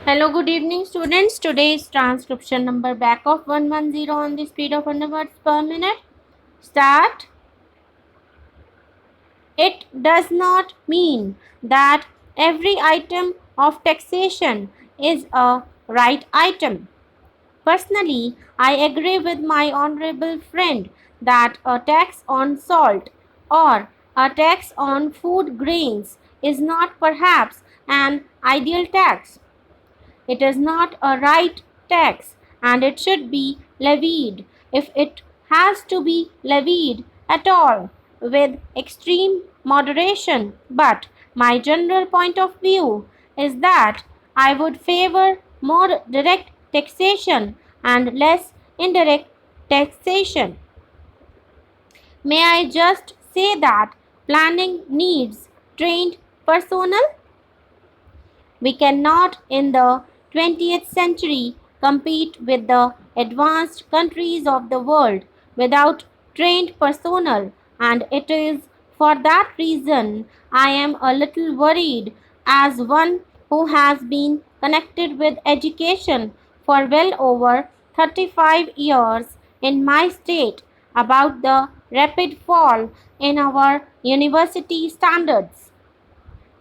Hello, good evening, students. Today's transcription number back of 110 on the speed of 100 words per minute. Start. It does not mean that every item of taxation is a right item. Personally, I agree with my honorable friend that a tax on salt or a tax on food grains is not perhaps an ideal tax. It is not a right tax and it should be levied, if it has to be levied at all, with extreme moderation. But my general point of view is that I would favor more direct taxation and less indirect taxation. May I just say that planning needs trained personnel? We cannot in the 20th century compete with the advanced countries of the world without trained personnel, and it is for that reason I am a little worried as one who has been connected with education for well over 35 years in my state about the rapid fall in our university standards.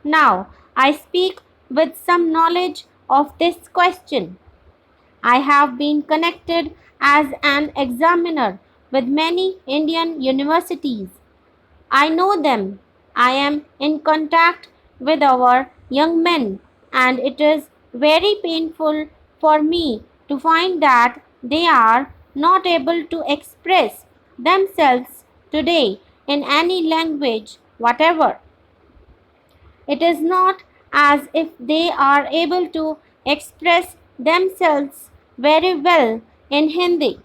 Now, I speak with some knowledge of this question. I have been connected as an examiner with many Indian universities. I know them. I am in contact with our young men, and it is very painful for me to find that they are not able to express themselves today in any language whatever. It is not as if they are able to express themselves very well in Hindi.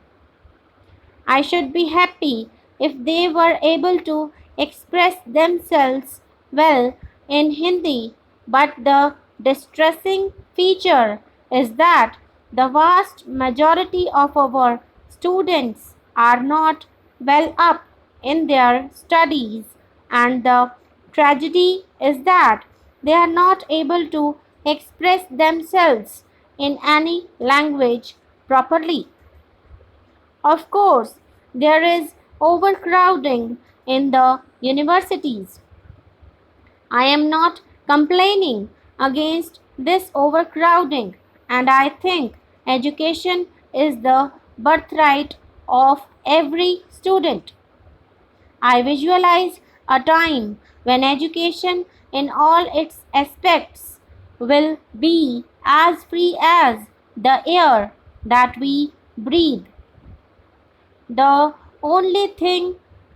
I should be happy if they were able to express themselves well in Hindi, but the distressing feature is that the vast majority of our students are not well up in their studies, and the tragedy is that they are not able to express themselves in any language properly. Of course, there is overcrowding in the universities. I am not complaining against this overcrowding, and I think education is the birthright of every student. I visualize a time when education in all its aspects will be as free as the air that we breathe. The only thing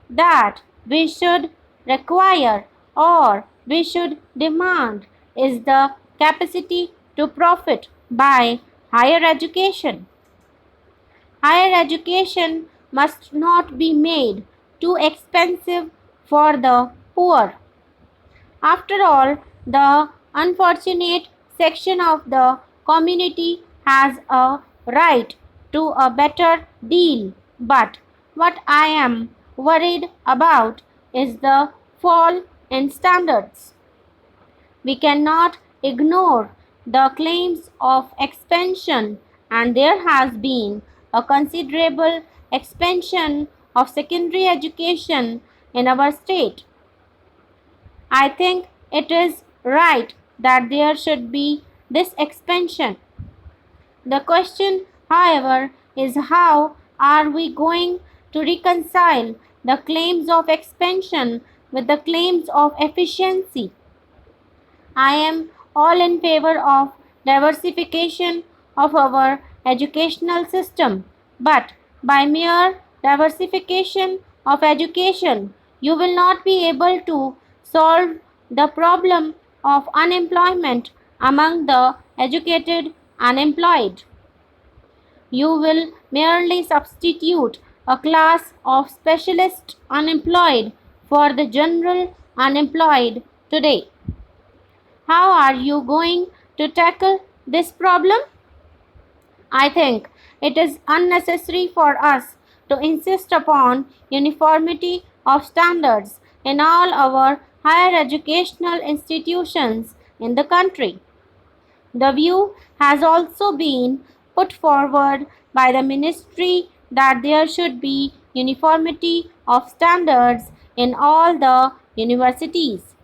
that we should require or we should demand is the capacity to profit by higher education. Higher education must not be made too expensive for the poor. After all, the unfortunate section of the community has a right to a better deal. But what I am worried about is the fall in standards. We cannot ignore the claims of expansion, and there has been a considerable expansion of secondary education in our state. I think it is right that there should be this expansion. The question, however, is how are we going to reconcile the claims of expansion with the claims of efficiency? I am all in favor of diversification of our educational system, but by mere diversification of education, you will not be able to solve the problem of unemployment among the educated unemployed. You will merely substitute a class of specialist unemployed for the general unemployed today. How are you going to tackle this problem? I think it is unnecessary for us to insist upon uniformity of standards in all our higher educational institutions in the country. The view has also been put forward by the Ministry that there should be uniformity of standards in all the universities.